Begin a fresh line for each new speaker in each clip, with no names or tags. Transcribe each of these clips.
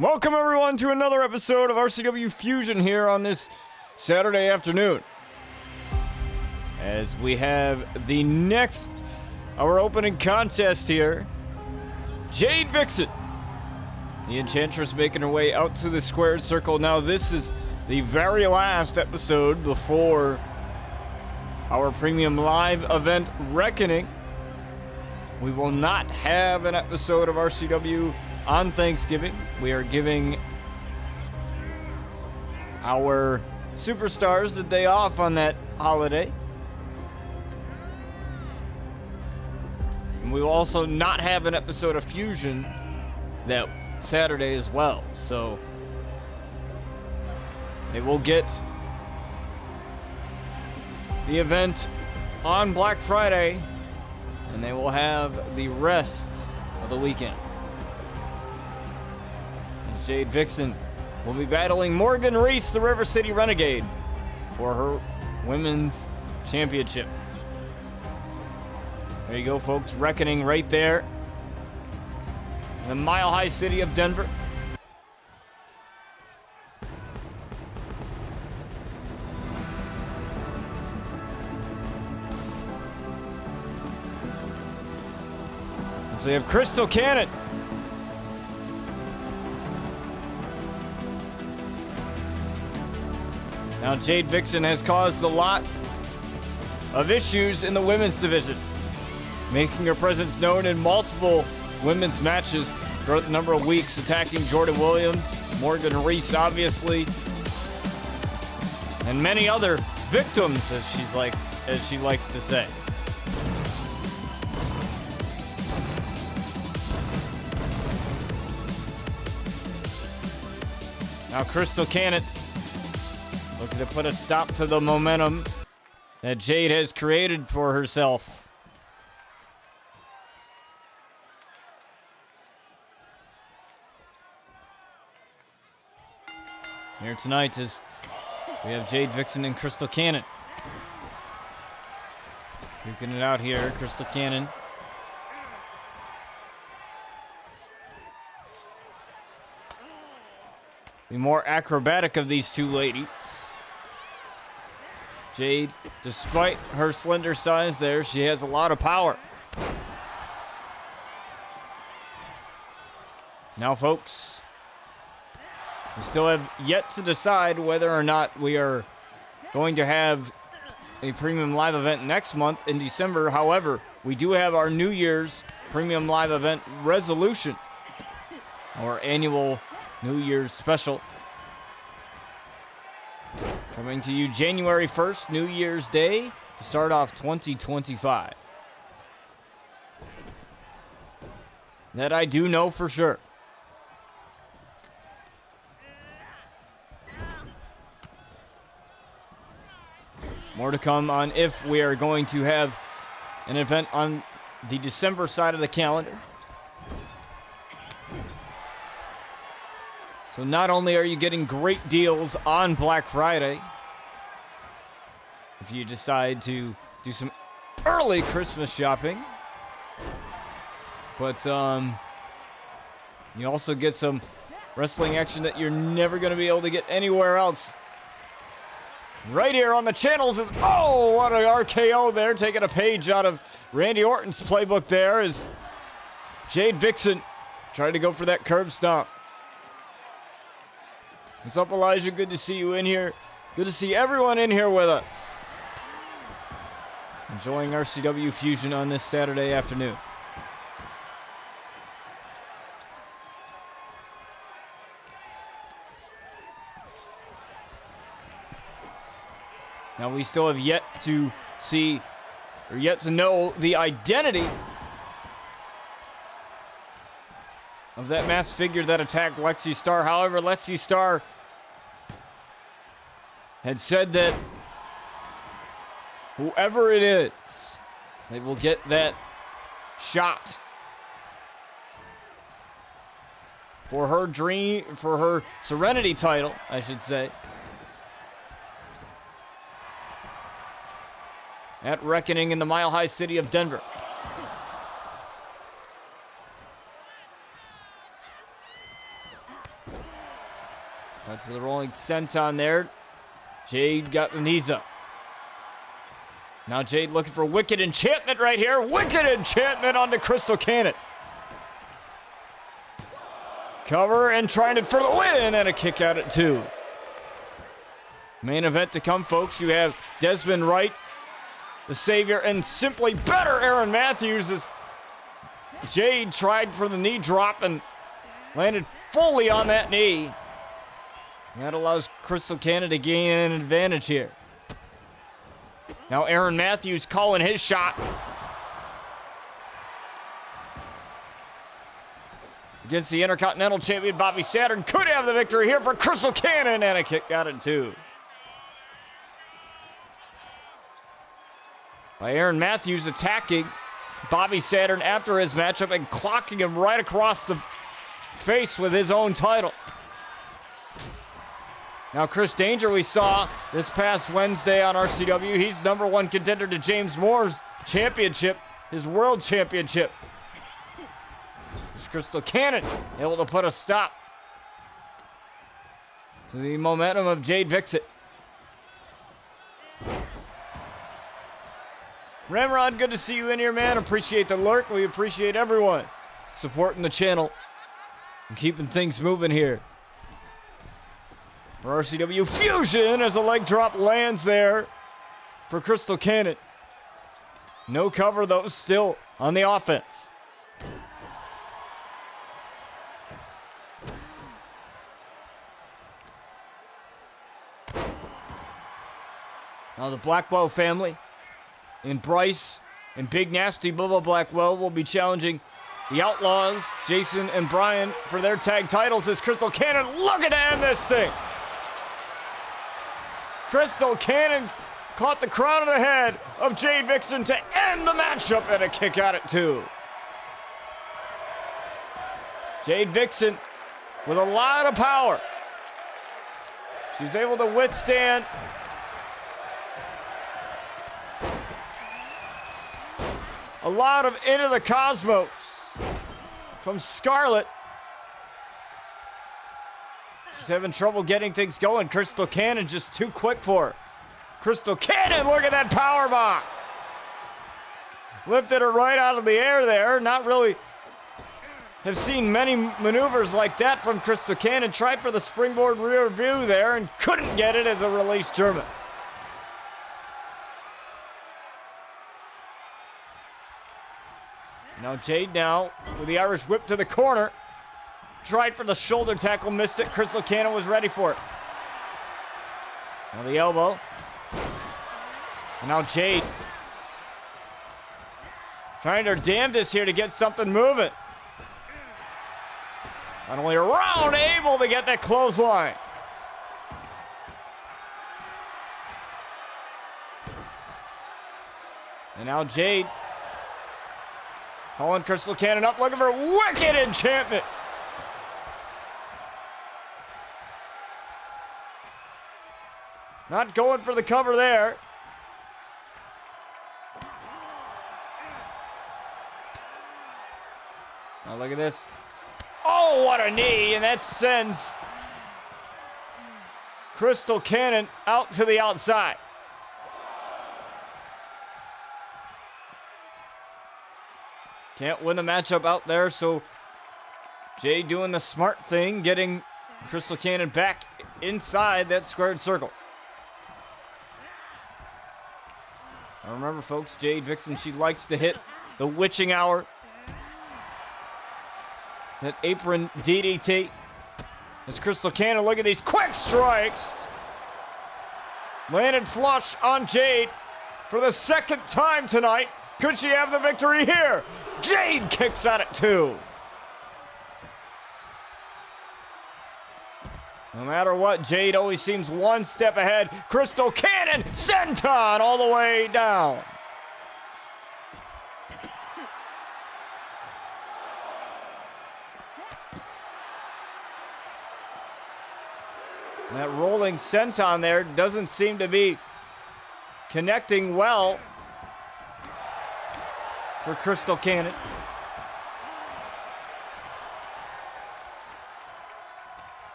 Welcome everyone to another episode of RCW Fusion here on this Saturday afternoon. As we have our opening contest here, Jade Vixen, the Enchantress, making her way out to the squared circle. Now this is the very last episode before our premium live event, Reckoning. We will not have an episode of RCW on Thanksgiving. We are giving our superstars the day off on that holiday. And we will also not have an episode of Fusion that Saturday as well. So they will get the event on Black Friday, and they will have the rest of the weekend. Jade Vixen will be battling Morgan Reese, the River City Renegade, for her women's championship. There you go, folks. Reckoning right there in the mile-high city of Denver. So we have Crystal Cannon. Now, Jade Vixen has caused a lot of issues in the women's division, making her presence known in multiple women's matches throughout the number of weeks, attacking Jordan Williams, Morgan Reese, obviously, and many other victims, as she likes to say. Now, Crystal Cannon looking to put a stop to the momentum that Jade has created for herself. Here tonight is we have Jade Vixen and Crystal Cannon. Duking it out here, Crystal Cannon. The more acrobatic of these two ladies. Jade, despite her slender size there, she has a lot of power. Now, folks, we still have yet to decide whether or not we are going to have a premium live event next month in December. However, we do have our New Year's premium live event resolution, our annual New Year's special, coming to you January 1st, New Year's Day, to start off 2025. That I do know for sure. More to come on if we are going to have an event on the December side of the calendar. So not only are you getting great deals on Black Friday, if you decide to do some early Christmas shopping, but you also get some wrestling action that you're never going to be able to get anywhere else. Right here on the channels is, oh, what an RKO there, taking a page out of Randy Orton's playbook there, is Jade Vixen trying to go for that curb stomp. What's up, Elijah? Good to see you in here. Good to see everyone in here with us. Enjoying RCW Fusion on this Saturday afternoon. Now, we still have yet to see, or yet to know, the identity of that masked figure that attacked Lexi Starr. However, Lexi Starr had said that whoever it is, they will get that shot for her Serenity title, I should say, at Reckoning in the mile-high city of Denver. But for the rolling senton there, Jade got the knees up. Now Jade looking for Wicked Enchantment right here. Wicked Enchantment onto Crystal Cannon. Cover and trying it for the win, and a kick out at 2. Main event to come, folks. You have Dezmond Wright, the Savior, and simply better Aaron Matthews as Jade tried for the knee drop and landed fully on that knee. That allows Crystal Cannon to gain an advantage here. Now Aaron Matthews calling his shot. Against the Intercontinental Champion Bobby Saturn. Could have the victory here for Crystal Cannon, and a kick out at 2. By Aaron Matthews attacking Bobby Saturn after his matchup and clocking him right across the face with his own title. Now Chris Danger we saw this past Wednesday on RCW. He's #1 contender to James Moore's championship, his world championship. Crystal Cannon able to put a stop to the momentum of Jade Vixen. Ramrod, good to see you in here, man. Appreciate the lurk. We appreciate everyone supporting the channel and keeping things moving here. For RCW Fusion as a leg drop lands there for Crystal Cannon. No cover, though, still on the offense. Now the Blackwell family and Bryce and Big Nasty Bubba Blackwell will be challenging the Outlaws, Jason and Brian, for their tag titles as Crystal Cannon looking to end this thing. Crystal Cannon caught the crown of the head of Jade Vixen to end the matchup, and a kick out at 2. Jade Vixen with a lot of power. She's able to withstand a lot of Into the Cosmos from Scarlett. She's having trouble getting things going. Crystal Cannon just too quick for her. Crystal Cannon, look at that power bomb. Lifted her right out of the air there. Not really have seen many maneuvers like that from Crystal Cannon. Tried for the springboard rear view there and couldn't get it as a release German. Now Jade now with the Irish whip to the corner. Tried for the shoulder tackle, missed it. Crystal Cannon was ready for it. Now the elbow. And now Jade trying her damnedest here to get something moving. Not only around, able to get that clothesline. And now Jade calling Crystal Cannon up, looking for Wicked Enchantment. Not going for the cover there. Now look at this. Oh, what a knee, and that sends Crystal Cannon out to the outside. Can't win the matchup out there, so Jay doing the smart thing, getting Crystal Cannon back inside that squared circle. Now remember, folks, Jade Vixen, she likes to hit the witching hour. That apron DDT. As Crystal Cannon, look at these quick strikes. Landed flush on Jade for the second time tonight. Could she have the victory here? Jade kicks out at 2. No matter what, Jade always seems one step ahead. Crystal Cannon, senton all the way down. That rolling senton there doesn't seem to be connecting well for Crystal Cannon.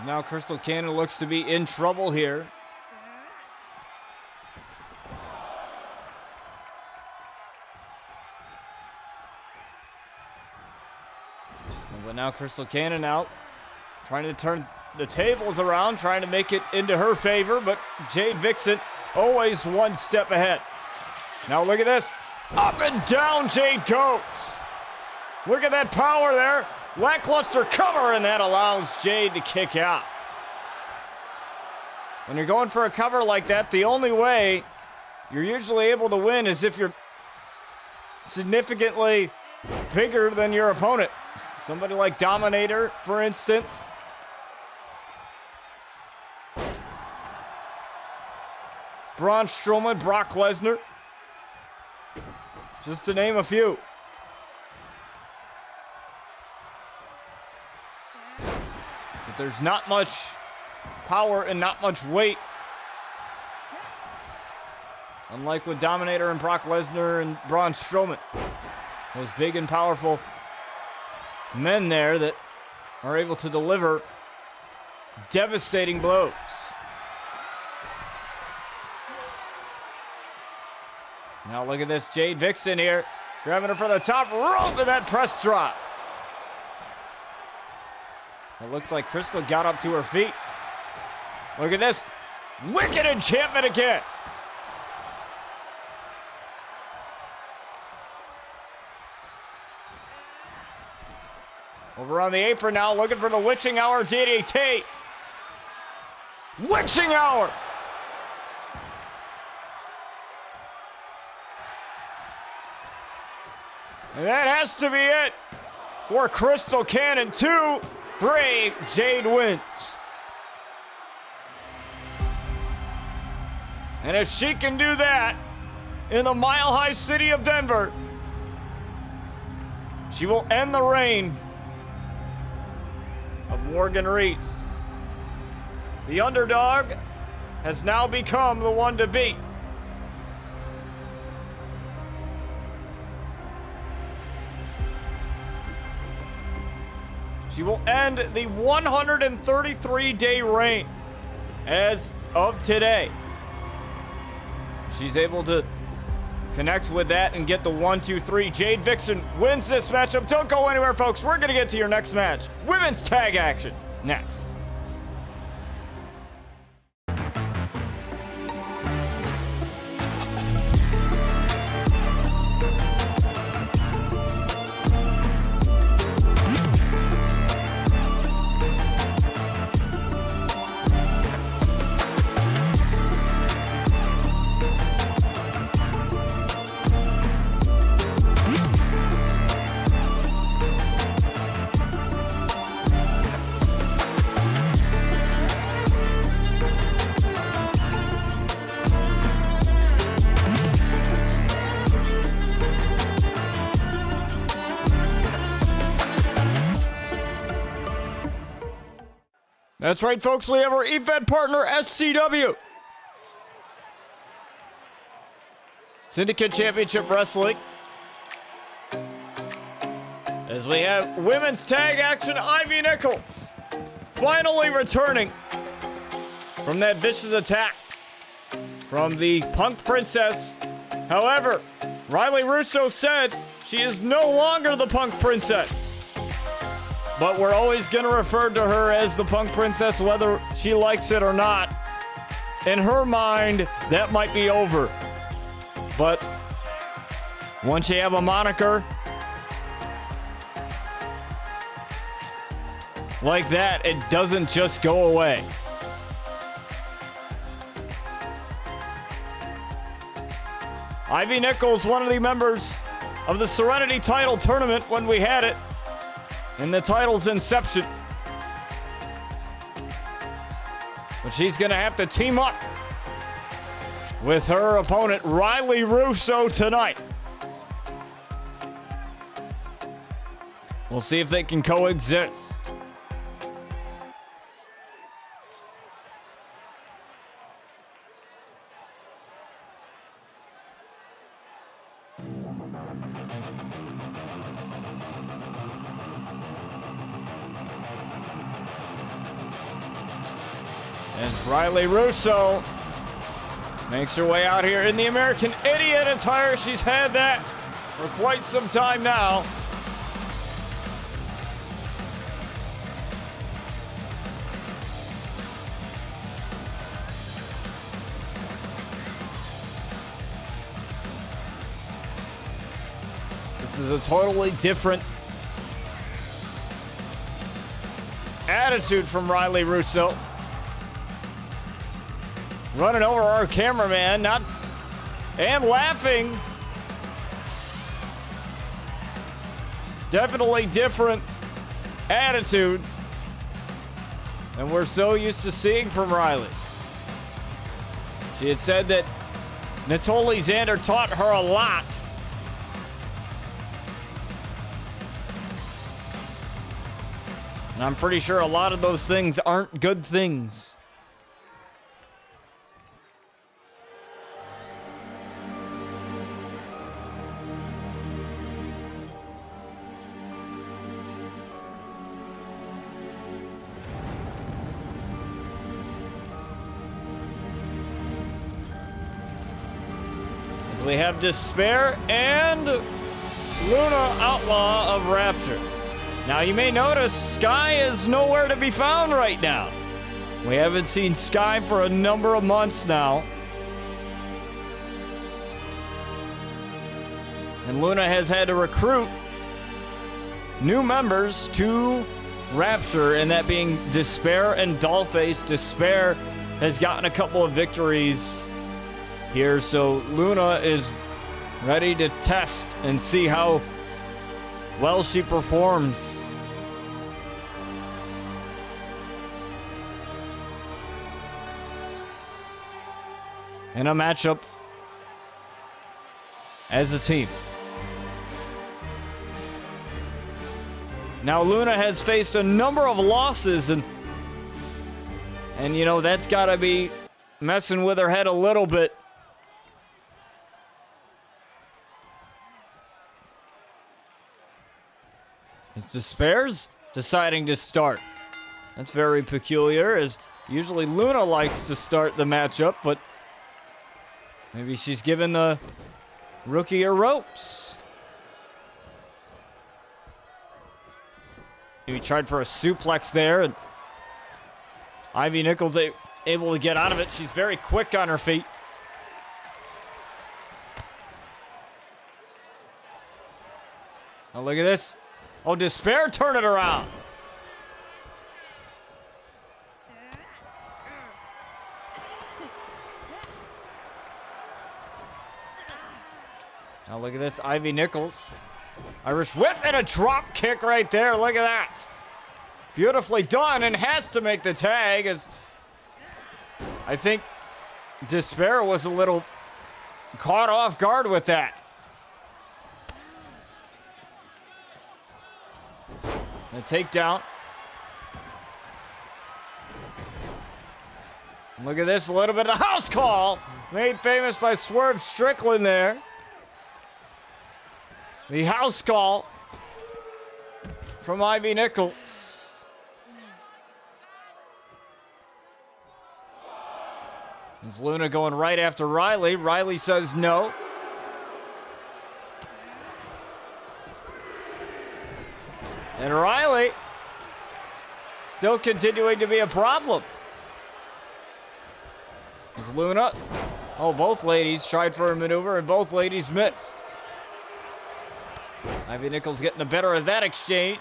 Now Crystal Cannon looks to be in trouble here. But now Crystal Cannon out, trying to turn the tables around, trying to make it into her favor, but Jade Vixen always one step ahead. Now look at this. Up and down Jade goes. Look at that power there. Lackluster cover, and that allows Jade to kick out. When you're going for a cover like that, the only way you're usually able to win is if you're significantly bigger than your opponent. Somebody like Dominator, for instance. Braun Strowman, Brock Lesnar. Just to name a few. But there's not much power and not much weight. Unlike with Dominator and Brock Lesnar and Braun Strowman. Those big and powerful men there that are able to deliver devastating blows. Now look at this Jade Vixen here, grabbing her for the top rope and that press drop. It looks like Crystal got up to her feet. Look at this, wicked enchantment again. Over on the apron now, looking for the witching hour DDT. Witching hour. And that has to be it for Crystal Cannon. 2, 3, Jade wins. And if she can do that in the mile-high city of Denver, she will end the reign of Morgan Reese. The underdog has now become the one to beat. She will end the 133-day reign as of today. She's able to connect with that and get the 1, 2, 3. Jade Vixen wins this matchup. Don't go anywhere, folks. We're going to get to your next match. Women's tag action next. That's right, folks. We have our event partner, SCW. Syndicate Championship Wrestling. As we have women's tag action, Ivy Nichols finally returning from that vicious attack from the Punk Princess. However, Riley Russo said she is no longer the Punk Princess. But we're always going to refer to her as the Punk Princess, whether she likes it or not. In her mind, that might be over. But once you have a moniker like that, it doesn't just go away. Ivy Nichols, one of the members of the Serenity title tournament when we had it, in the title's inception. But she's going to have to team up with her opponent, Riley Russo, tonight. We'll see if they can coexist. As Riley Russo makes her way out here in the American Idiot attire. She's had that for quite some time now. This is a totally different attitude from Riley Russo. Running over our cameraman, and laughing. Definitely different attitude than we're so used to seeing from Riley. She had said that Natoli Xander taught her a lot. And I'm pretty sure a lot of those things aren't good things. We have Despair and Luna Outlaw of Rapture. Now you may notice Sky is nowhere to be found right now. We haven't seen Sky for a number of months now. And Luna has had to recruit new members to Rapture, and that being Despair and Dollface. Despair has gotten a couple of victories here, so Luna is ready to test and see how well she performs. In a matchup as a team. Now Luna has faced a number of losses, and you know, that's got to be messing with her head a little bit. It's Despair's deciding to start. That's very peculiar, as usually Luna likes to start the matchup, but maybe she's giving the rookie her ropes. He tried for a suplex there, and Ivy Nichols able to get out of it. She's very quick on her feet. Oh, look at this. Oh, Despair turn it around. Now look at this, Ivy Nichols. Irish whip and a drop kick right there. Look at that. Beautifully done, and has to make the tag, as I think Despair was a little caught off guard with that. A takedown. Look at this, a little bit of house call. Made famous by Swerve Strickland there. The house call from Ivy Nichols. Is Luna going right after Riley? Riley says no. And Riley still continuing to be a problem. Is Luna. Oh, both ladies tried for a maneuver and both ladies missed. Ivy Nichols getting the better of that exchange.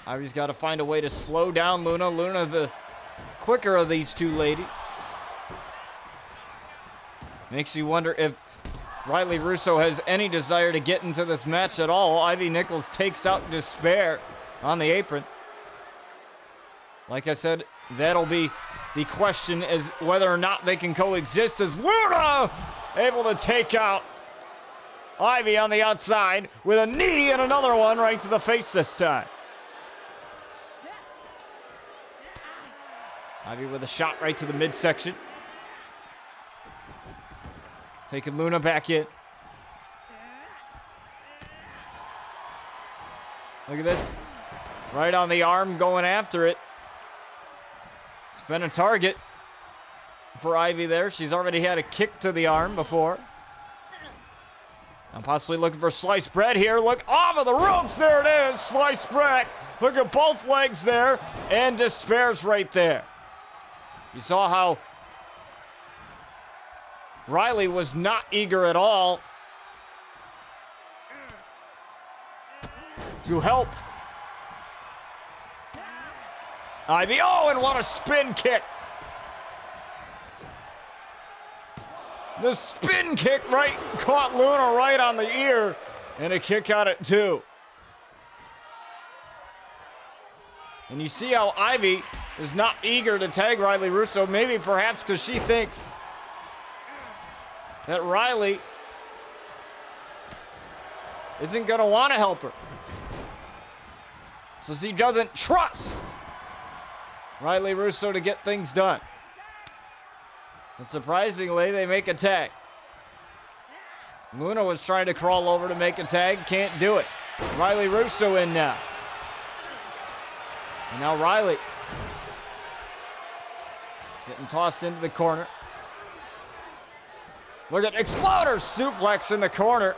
Ivy's got to find a way to slow down Luna. Luna, the quicker of these two ladies. Makes you wonder if Riley Russo has any desire to get into this match at all. Ivy Nichols takes out Despair on the apron. Like I said, that'll be the question, is whether or not they can coexist, as Luna able to take out Ivy on the outside with a knee and another one right to the face this time. Ivy with a shot right to the midsection. Taking Luna back in. Look at this. Right on the arm, going after it. It's been a target for Ivy there. She's already had a kick to the arm before. I'm possibly looking for sliced bread here. Look off of the ropes. There it is. Sliced bread. Look at both legs there. And Despair's right there. You saw how Riley was not eager at all to help Ivy. Oh, and what a spin kick. The spin kick right caught Luna right on the ear, and a kick out at 2. And you see how Ivy is not eager to tag Riley Russo, maybe perhaps because she thinks that Riley isn't going to want to help her. So she doesn't trust Riley Russo to get things done. And surprisingly, they make a tag. Luna was trying to crawl over to make a tag. Can't do it. Riley Russo in now. And now Riley getting tossed into the corner. Look at Exploder suplex in the corner.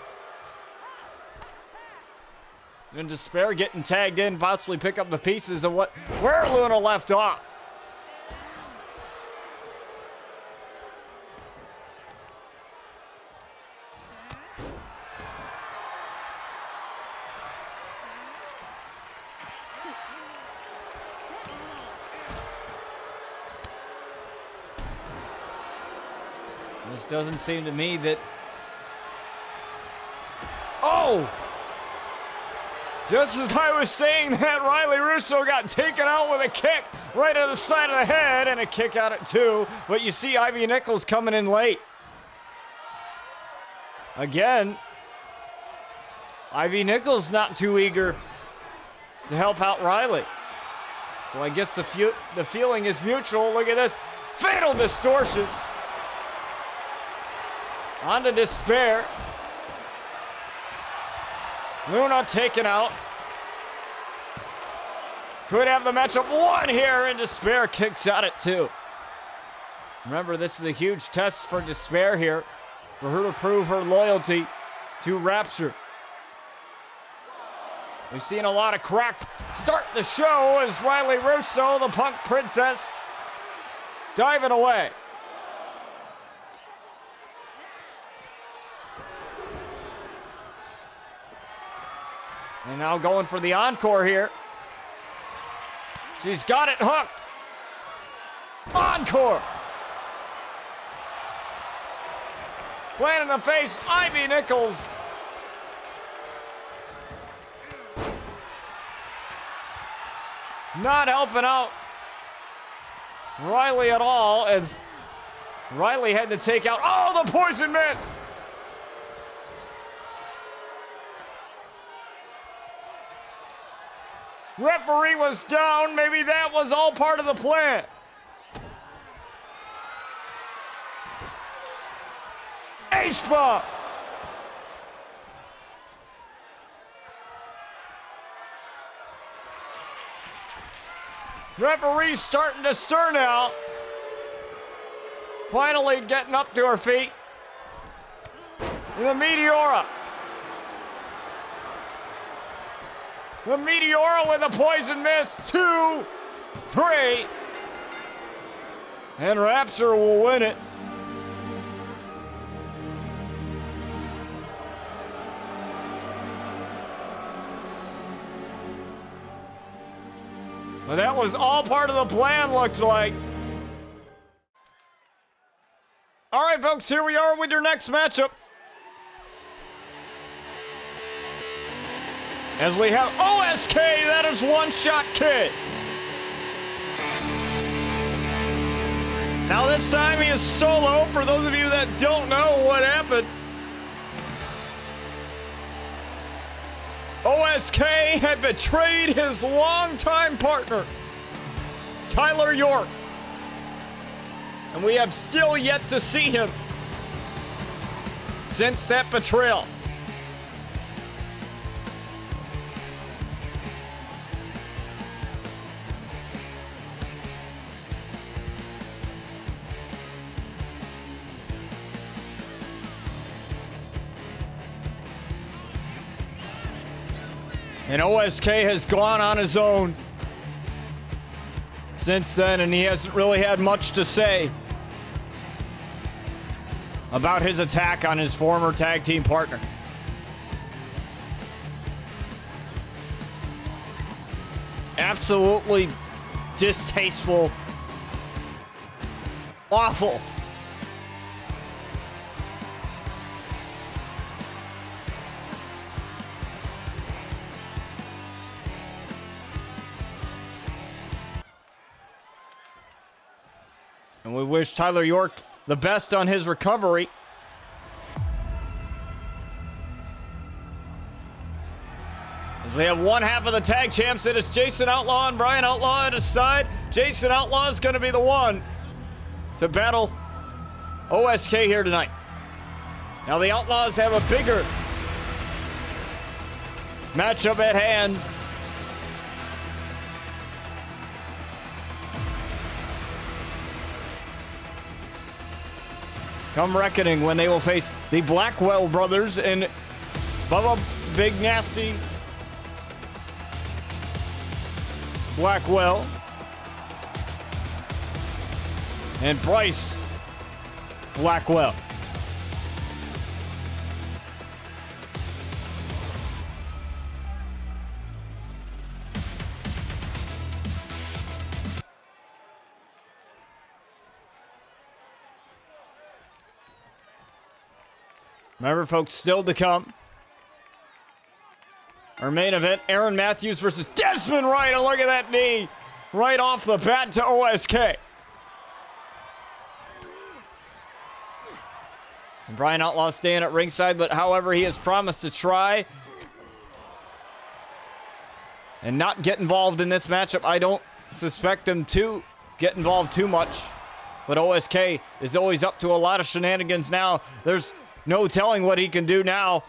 And Despair getting tagged in, possibly pick up the pieces of where Luna left off. This doesn't seem to me that... Oh! Just as I was saying that, Riley Russo got taken out with a kick right to the side of the head and a kick out at 2. But you see Ivy Nichols coming in late. Again, Ivy Nichols not too eager to help out Riley. So I guess the feeling is mutual. Look at this. Fatal distortion. On to Despair. Luna taken out. Could have the matchup won here, and Despair kicks out at 2. Remember, this is a huge test for Despair here, for her to prove her loyalty to Rapture. We've seen a lot of cracks start the show as Riley Russo, the Punk Princess, diving away. And now going for the encore here. She's got it hooked. Encore. Playing in the face, Ivy Nichols. Not helping out Riley at all, as Riley had to take out, oh, the poison miss. Referee was down. Maybe that was all part of the plan. H-bomb. Referee starting to stir now. Finally getting up to her feet. And the Meteora. The Meteora with a poison miss. 2, 3. And Rapture will win it. But that was all part of the plan, looks like. All right, folks, here we are with your next matchup. As we have OSK, that is One Shot Kid. Now this time he is solo. For those of you that don't know what happened, OSK had betrayed his longtime partner, Tyler York. And we have still yet to see him since that betrayal. And OSK has gone on his own since then, and he hasn't really had much to say about his attack on his former tag team partner. Absolutely distasteful. Awful. And we wish Tyler York the best on his recovery. As we have one half of the tag champs, it is Jason Outlaw and Brian Outlaw at his side. Jason Outlaw is going to be the one to battle OSK here tonight. Now the Outlaws have a bigger matchup at hand. Come Reckoning, when they will face the Blackwell brothers and Bubba Big Nasty Blackwell and Bryce Blackwell. Remember, folks, still to come. Our main event, Aaron Matthews versus Dezmond Wright. And look at that knee right off the bat to OSK. And Brian Outlaw staying at ringside, but however, he has promised to try and not get involved in this matchup. I don't suspect him to get involved too much, but OSK is always up to a lot of shenanigans now. There's no telling what he can do now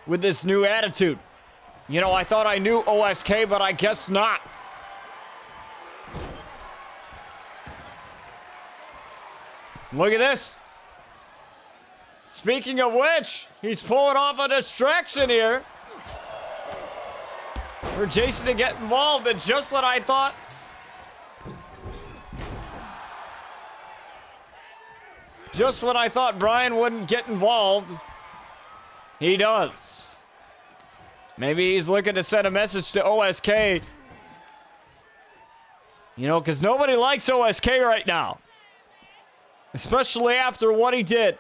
with this new attitude. You know, I thought I knew OSK, but I guess not. Look at this. Speaking of which, he's pulling off a distraction here for Jason to get involved, and just what I thought. Just when I thought Brian wouldn't get involved, he does. Maybe he's looking to send a message to OSK. You know, because nobody likes OSK right now. Especially after what he did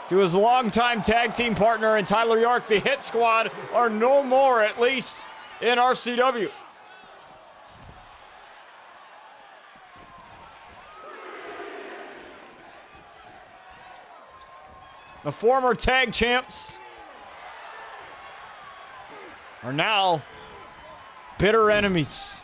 to his longtime tag team partner and Tyler York. The Hit Squad are no more, at least in RCW. The former tag champs are now bitter enemies.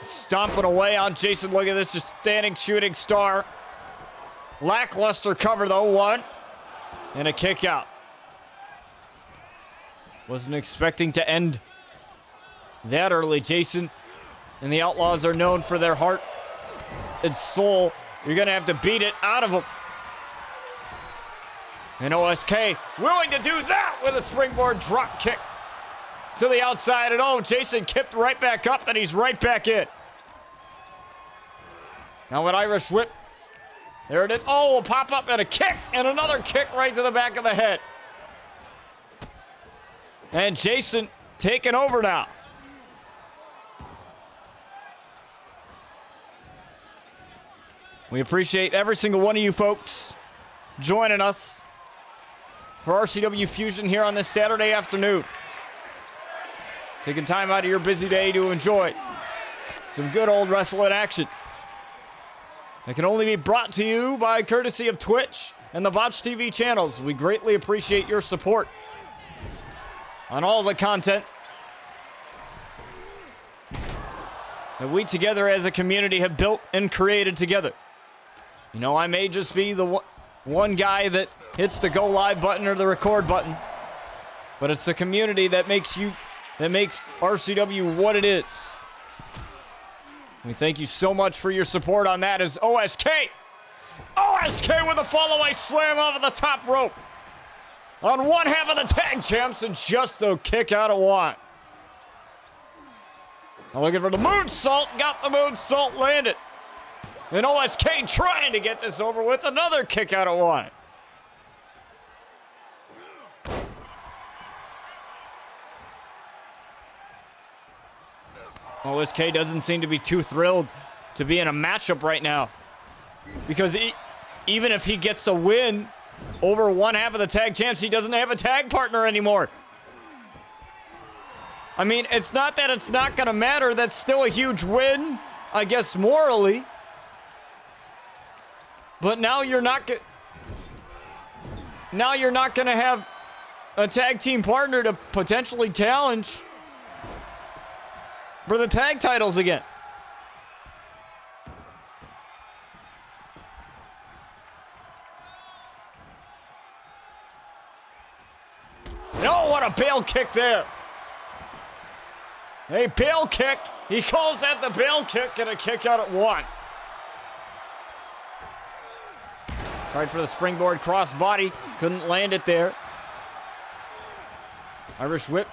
Stomping away on Jason. Look at this, just standing shooting star. Lackluster cover though, one. And a kick out. Wasn't expecting to end that early, Jason. And the Outlaws are known for their heart and soul. You're going to have to beat it out of them. And OSK willing to do that with a springboard drop kick to the outside. And oh, Jason kicked right back up, and he's right back in. Now an Irish whip. There it is. Oh, a pop up and a kick. And another kick right to the back of the head. And Jason taking over now. We appreciate every single one of you folks joining us for RCW Fusion here on this Saturday afternoon. Taking time out of your busy day to enjoy some good old wrestling action. It can only be brought to you by courtesy of Twitch and the Botch TV channels. We greatly appreciate your support on all the content that we together as a community have built and created together. You know, I may just be the one guy that hits the go live button or the record button, but it's the community that makes RCW what it is. We thank you so much for your support on that as OSK OSK with a fall-away slam off of the top rope. On one half of the tag champs and just a kick out of one. Now looking for the moonsault. Got the moonsault landed. And OSK trying to get this over with. Another kick out of one. OSK doesn't seem to be too thrilled to be in a matchup right now. Because even if he gets a win over one half of the tag champs, he doesn't have a tag partner anymore. I mean, it's not that it's not going to matter. That's still a huge win, I guess, morally. But now you're not going to have a tag team partner to potentially challenge for the tag titles again. Oh, what a bail kick there. A bail kick. He calls that the bail kick and a kick out at one. Tried for the springboard crossbody. Couldn't land it there. Irish whip.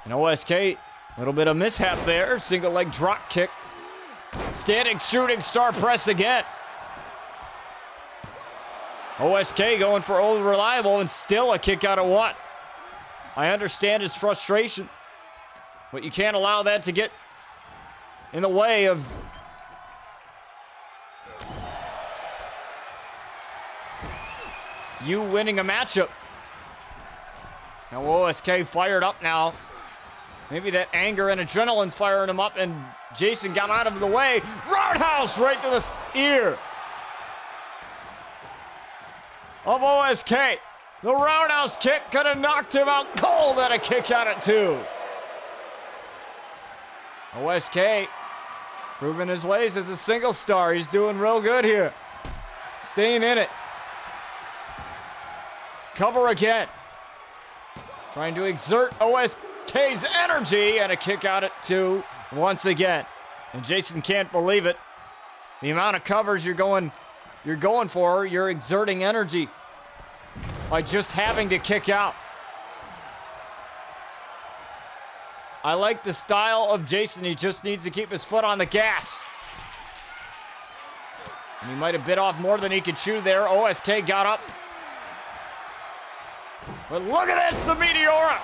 And OSK, a little bit of mishap there. Single leg drop kick. Standing shooting star press again. OSK going for old reliable and still a kick out of one. I understand his frustration, but you can't allow that to get in the way of you winning a matchup. Now OSK fired up now. Maybe that anger and adrenaline's firing him up, and Jason got out of the way. Roundhouse right to the ear of OSK. The roundhouse kick could have knocked him out cold and a kick out at two. OSK proving his ways as a single star. He's doing real good here. Staying in it. Cover again. Trying to exert OSK's energy and a kick out at two once again. And Jason can't believe it. The amount of covers you're going for, you're exerting energy by just having to kick out. I like the style of Jason. He just needs to keep his foot on the gas. And he might have bit off more than he could chew there. OSK got up. But look at this, the Meteora.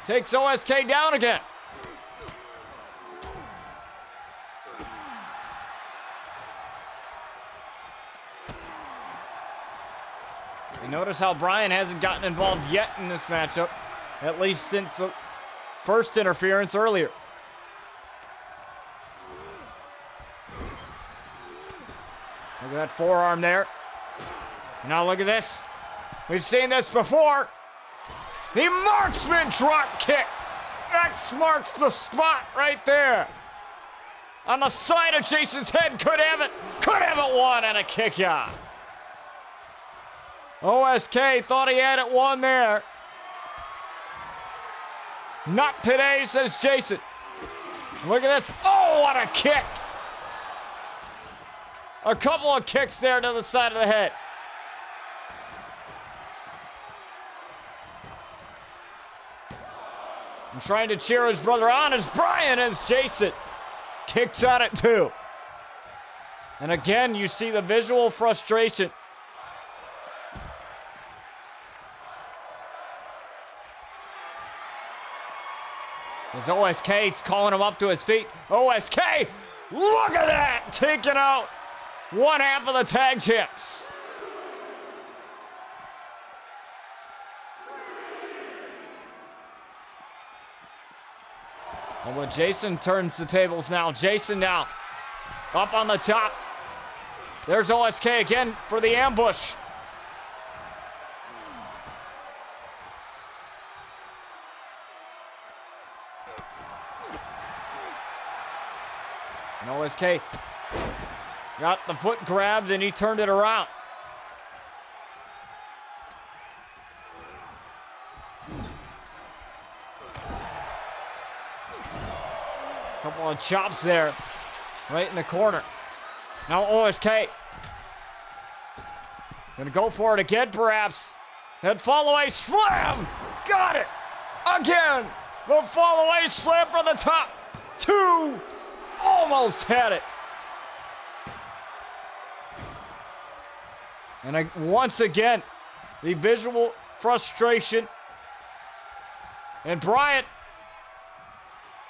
Takes OSK down again. You notice how Brian hasn't gotten involved yet in this matchup, at least since the first interference earlier. Look at that forearm there. Now look at this. We've seen this before. The marksman drop kick. X marks the spot right there. On the side of Jason's head. Could have it one and a kick out. OSK thought he had it one there. Not today, says Jason. Look at this. Oh, what a kick. A couple of kicks there to the side of the head. And trying to cheer his brother on is Brian as Jason kicks out at two. And again, you see the visual frustration. As OSK's calling him up to his feet. OSK, look at that! Taking out one half of the tag champs. And when Jason turns the tables now. Jason now up on the top. There's OSK again for the ambush. And OSK got the foot grabbed and he turned it around. Couple of chops there, right in the corner. Now OSK. Gonna go for it again, perhaps. That follow-away slam. Got it. Again. The follow-away slam from the top. 2. Almost had it. And once again, the visual frustration. And Bryant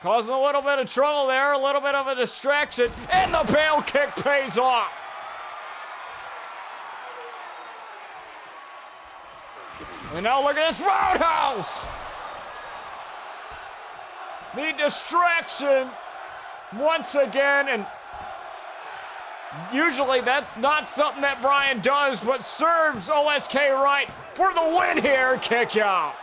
causing a little bit of trouble there, a little bit of a distraction, and the bail kick pays off. And now look at this roundhouse. The distraction once again, and usually that's not something that Brian does, but serves OSK right for the win here. Kick out.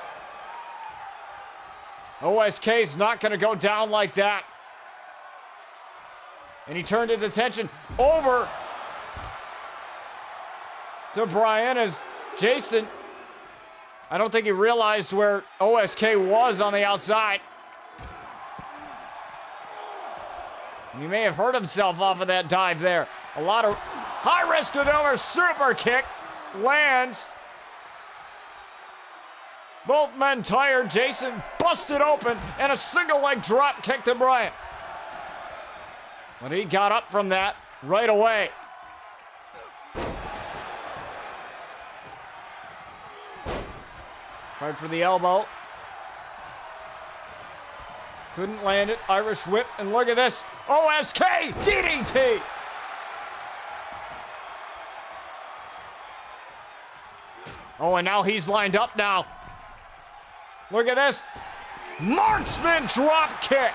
OSK's not going to go down like that. And he turned his attention over to Brian as Jason, I don't think he realized where OSK was on the outside. And he may have hurt himself off of that dive there. A lot of high-risk maneuver, super kick, lands. Both men tired. Jason busted open, and a single leg drop kick to Bryant. But he got up from that right away. Tried for the elbow. Couldn't land it. Irish whip, and look at this. OSK DDT. Oh, and now he's lined up now. Look at this. Marksman drop kick.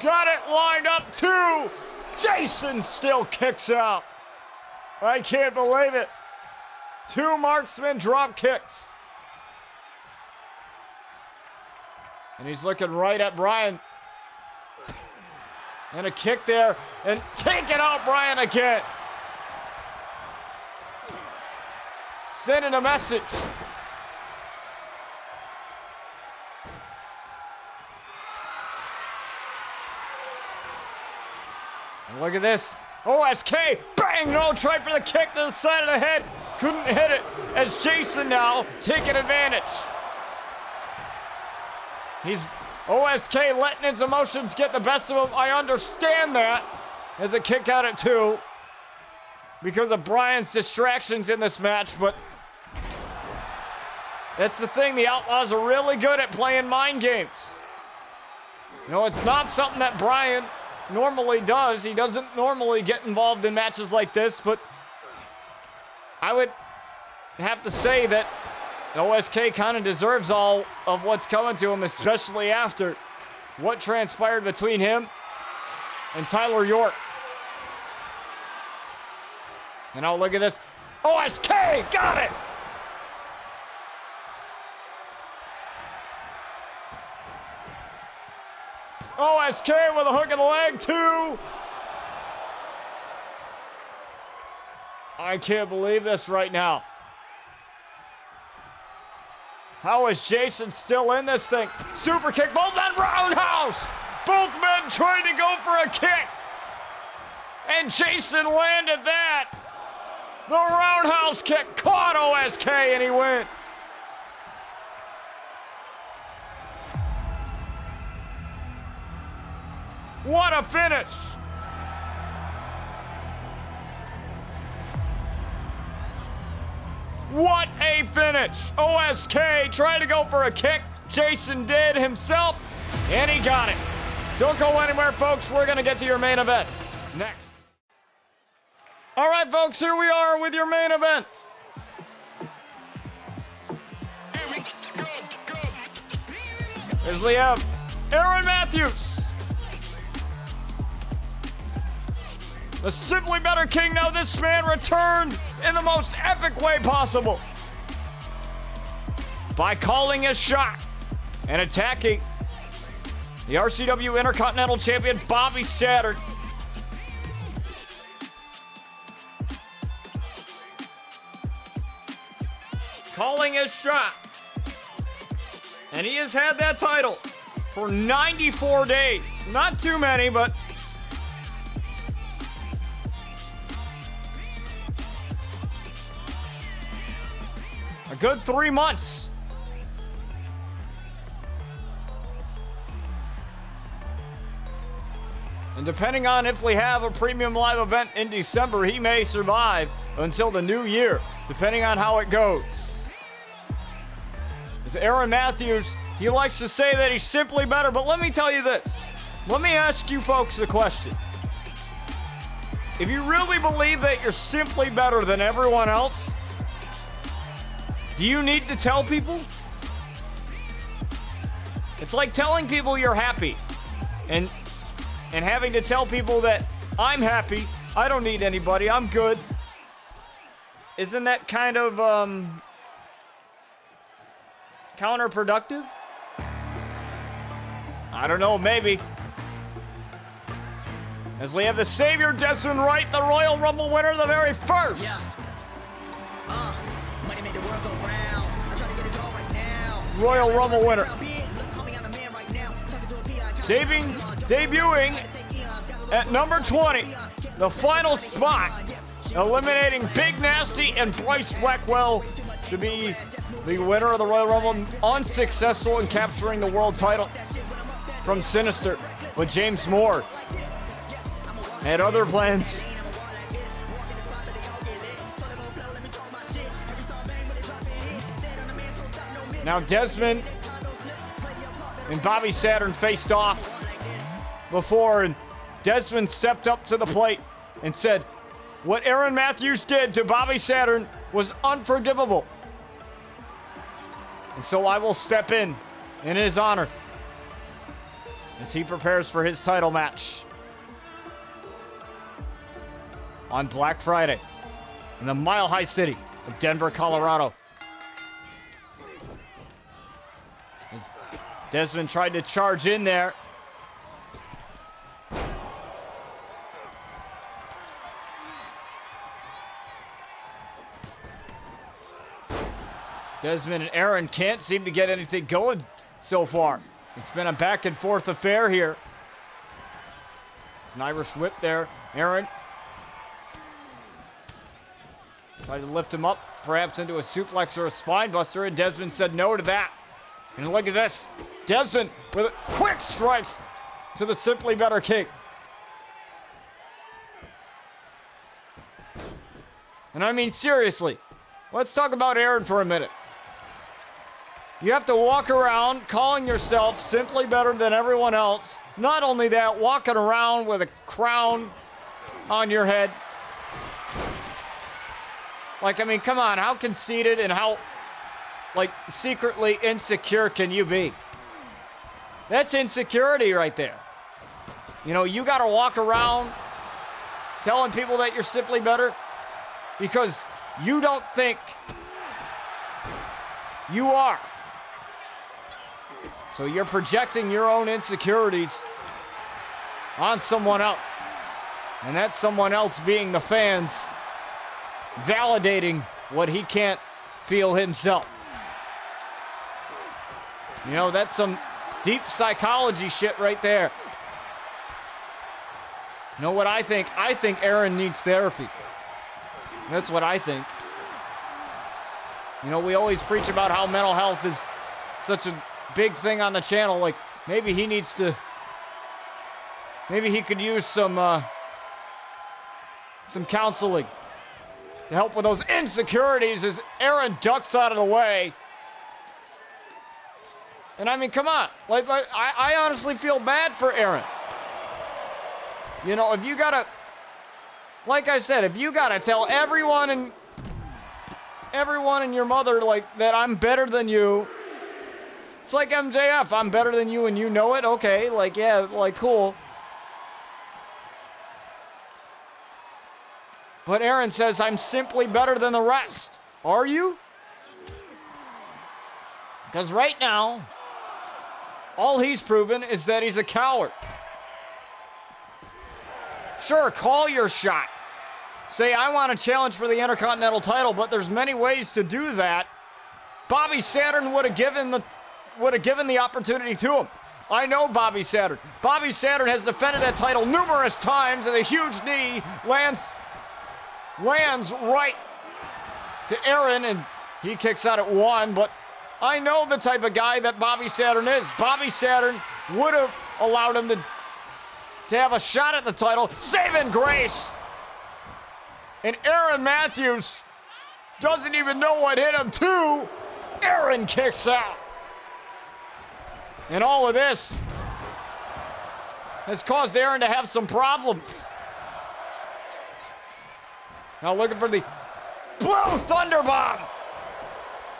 Got it lined up too. Jason still kicks out. I can't believe it. 2 marksman drop kicks. And he's looking right at Brian. And a kick there. And taking out Brian again. Sending a message. And look at this. OSK. Bang. No. Tried for the kick to the side of the head. Couldn't hit it. As Jason now taking advantage. He's OSK letting his emotions get the best of him. I understand that. As a kick out at 2. Because of Brian's distractions in this match, but that's the thing. The Outlaws are really good at playing mind games. You know, it's not something that Brian normally does. He doesn't normally get involved in matches like this, but I would have to say that OSK kind of deserves all of what's coming to him, especially after what transpired between him and Tyler York. And now look at this. OSK got it. OSK with a hook in the leg too. I can't believe this right now. How is Jason still in this thing? Super kick, both men roundhouse. Both men trying to go for a kick. And Jason landed that. The roundhouse kick caught OSK and he wins. What a finish. What a finish! OSK tried to go for a kick. Jason did himself, and he got it. Don't go anywhere, folks. We're going to get to your main event next. All right, folks, here we are with your main event. As we have Aaron Matthews, the Simply Better King. Now this man returned in the most epic way possible by calling his shot and attacking the RCW Intercontinental Champion Bobby Saturn. Calling his shot. And he has had that title for 94 days. Not too many, but good 3 months. And depending on if we have a premium live event in December, he may survive until the new year, depending on how it goes. As Aaron Matthews, he likes to say that he's simply better, but let me tell you this. Let me ask you folks a question. If you really believe that you're simply better than everyone else, do you need to tell people? It's like telling people you're happy and having to tell people that I'm happy, I don't need anybody, I'm good. Isn't that kind of counterproductive? I don't know, maybe. As we have the Savior, Dezmond Wright, the Royal Rumble winner, the very first. Yeah. Money made the world go round. I'm trying to get it going right now. Royal Rumble winner. Debuting at number 20, the final spot, eliminating Big Nasty and Bryce Blackwell to be the winner of the Royal Rumble, unsuccessful in capturing the world title from Sinister. But James Moore had other plans. Now Dezmond and Bobby Saturn faced off before, and Dezmond stepped up to the plate and said, what Aaron Matthews did to Bobby Saturn was unforgivable. And so I will step in his honor as he prepares for his title match on Black Friday in the Mile High City of Denver, Colorado. As Dezmond tried to charge in there. Dezmond and Aaron can't seem to get anything going so far. It's been a back and forth affair here. It's an Irish whip there. Aaron tried to lift him up, perhaps into a suplex or a spine buster, and Dezmond said no to that. And look at this. Dezmond with quick strikes to the Simply Better King. And I mean, seriously, let's talk about Aaron for a minute. You have to walk around calling yourself simply better than everyone else. Not only that, walking around with a crown on your head. Like, I mean, come on, how conceited and how, like, secretly insecure can you be? That's insecurity right there. You know, you got to walk around telling people that you're simply better because you don't think you are. So you're projecting your own insecurities on someone else. And that's someone else being the fans, validating what he can't feel himself. You know, that's some deep psychology shit right there. You know what I think? I think Aaron needs therapy. That's what I think. You know, we always preach about how mental health is such a big thing on the channel. Like, maybe he needs to, maybe he could use some counseling to help with those insecurities as Aaron ducks out of the way. And I mean, come on. Like I honestly feel bad for Aaron. You know, if you gotta, like I said, if you gotta tell everyone and your mother, like, that I'm better than you. It's like MJF, I'm better than you and you know it. Okay, like, yeah, like, cool. But Aaron says, I'm simply better than the rest. Are you? Because right now, all he's proven is that he's a coward. Sure, call your shot. Say, I want to challenge for the Intercontinental title, but there's many ways to do that. Bobby Saturn would have given the opportunity to him. I know Bobby Saturn. Bobby Saturn has defended that title numerous times, and a huge knee lands right to Aaron, and He kicks out at 1, but I know the type of guy that Bobby Saturn is. Bobby Saturn would have allowed him to have a shot at the title. Saving grace. And Aaron Matthews doesn't even know what hit him, too. Aaron kicks out. And all of this has caused Aaron to have some problems. Now looking for the Blue Thunder Bomb.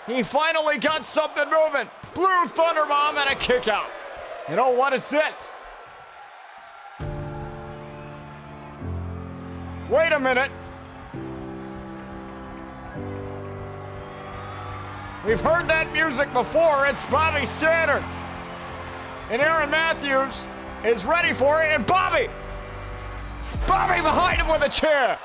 He finally got something moving. Blue Thunder Bomb and a kick out. And oh, what is this? Wait a minute. We've heard that music before. It's Bobby Saturn. And Aaron Matthews is ready for it. And Bobby behind him with a chair.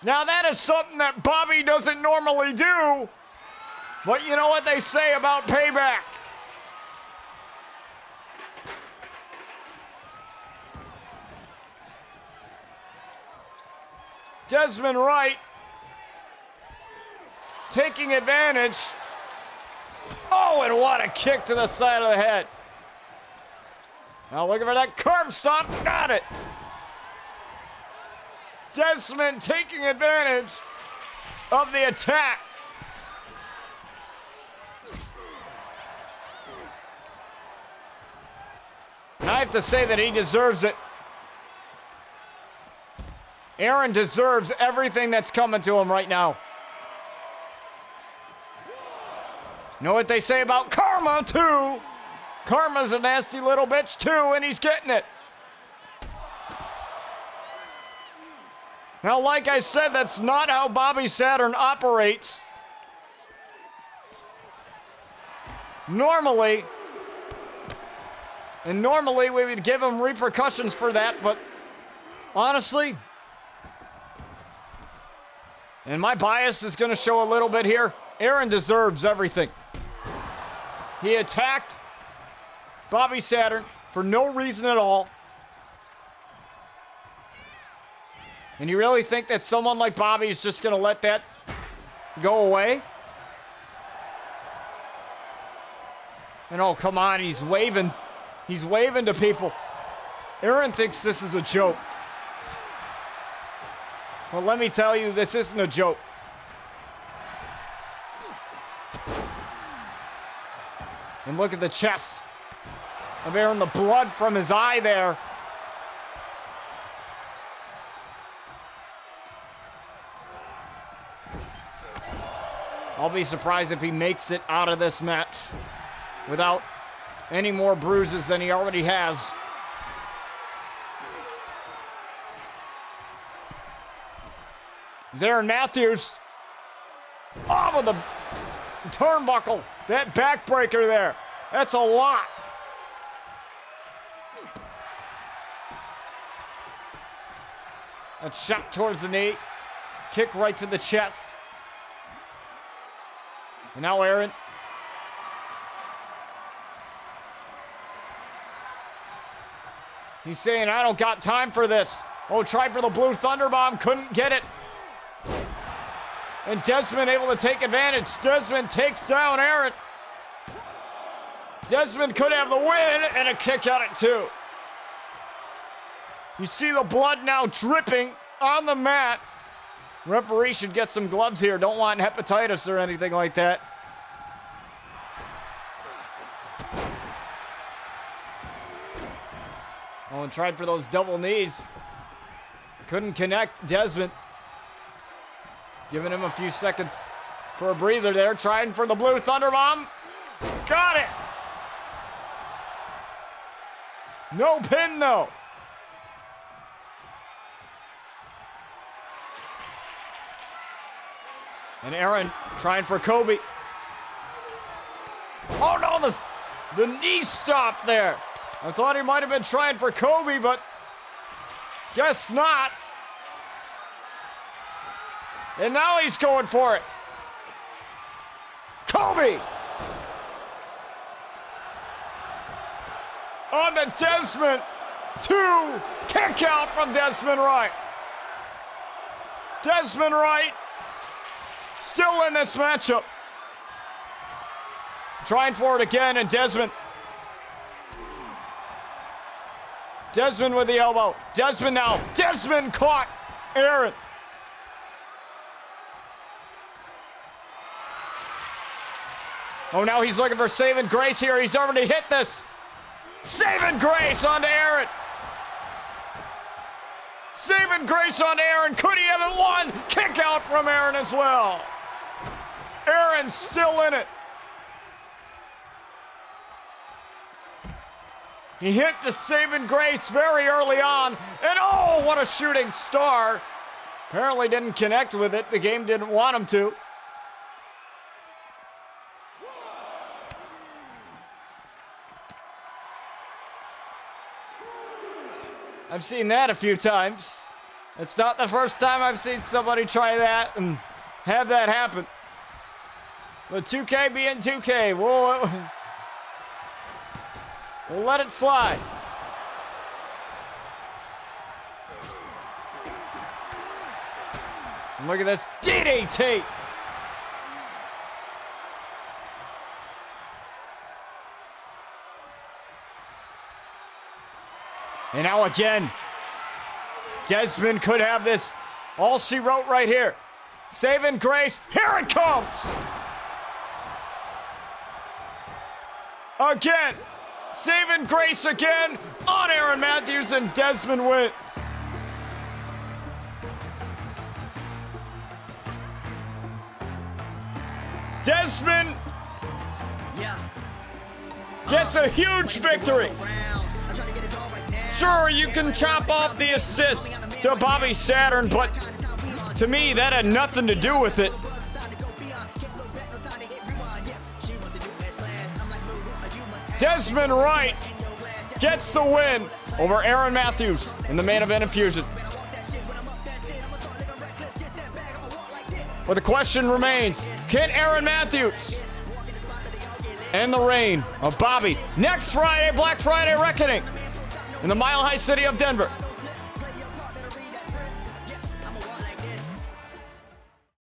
Now that is something that Bobby doesn't normally do. But you know what they say about payback. Dezmond Wright taking advantage. Oh, and what a kick to the side of the head. Now looking for that curb stomp. Got it. Dezmond taking advantage of the attack. And I have to say that he deserves it. Aaron deserves everything that's coming to him right now. You know what they say about karma, too? Karma's a nasty little bitch, too, and he's getting it. Now, like I said, that's not how Bobby Saturn operates. Normally we would give him repercussions for that, but honestly, and my bias is going to show a little bit here, Aaron deserves everything. He attacked Bobby Saturn for no reason at all. And you really think that someone like Bobby is just going to let that go away? And oh, come on, he's waving. He's waving to people. Aaron thinks this is a joke. Well, let me tell you, this isn't a joke. And look at the chest of Aaron, the blood from his eye there. I'll be surprised if he makes it out of this match without any more bruises than he already has. Aaron Matthews. Oh, with the turnbuckle. That backbreaker there. That's a lot. A shot towards the knee. Kick right to the chest. And now Aaron. He's saying, I don't got time for this. Oh, tried for the Blue Thunder Bomb. Couldn't get it. And Dezmond able to take advantage. Dezmond takes down Aaron. Dezmond could have the win and a kick out at 2. You see the blood now dripping on the mat. Referee should get some gloves here. Don't want hepatitis or anything like that. Oh, and tried for those double knees. Couldn't connect. Dezmond giving him a few seconds for a breather there. Trying for the Blue Thunder Bomb. Got it. No pin, though. And Aaron trying for Kobe. Oh, no, the knee stop there. I thought he might have been trying for Kobe, but guess not. And now he's going for it. Kobe! On to Dezmond. 2. Kick out from Dezmond Wright. Dezmond Wright still in this matchup. Trying for it again, and Dezmond with the elbow. Dezmond now. Dezmond caught Aaron. Oh, now he's looking for saving grace here. He's already hit this. Saving grace onto Aaron. Saving grace on Aaron. Could he have it won? Kick out from Aaron as well. Aaron's still in it. He hit the saving grace very early on. And oh, what a shooting star. Apparently didn't connect with it. The game didn't want him to. I've seen that a few times. It's not the first time I've seen somebody try that and have that happen. But 2K being 2K, we'll let it slide. And look at this DDT. And now again, Dezmond could have this. All she wrote right here. Saving grace. Here it comes. Again. Saving grace again on Aaron Matthews, and Dezmond wins. Dezmond gets a huge victory. Sure, you can chop off the assist to Bobby Saturn, but to me, that had nothing to do with it. Dezmond Wright gets the win over Aaron Matthews in the main event of Fusion. But the question remains, can Aaron Matthews end the reign of Bobby next Friday, Black Friday Reckoning, in the Mile High City of Denver?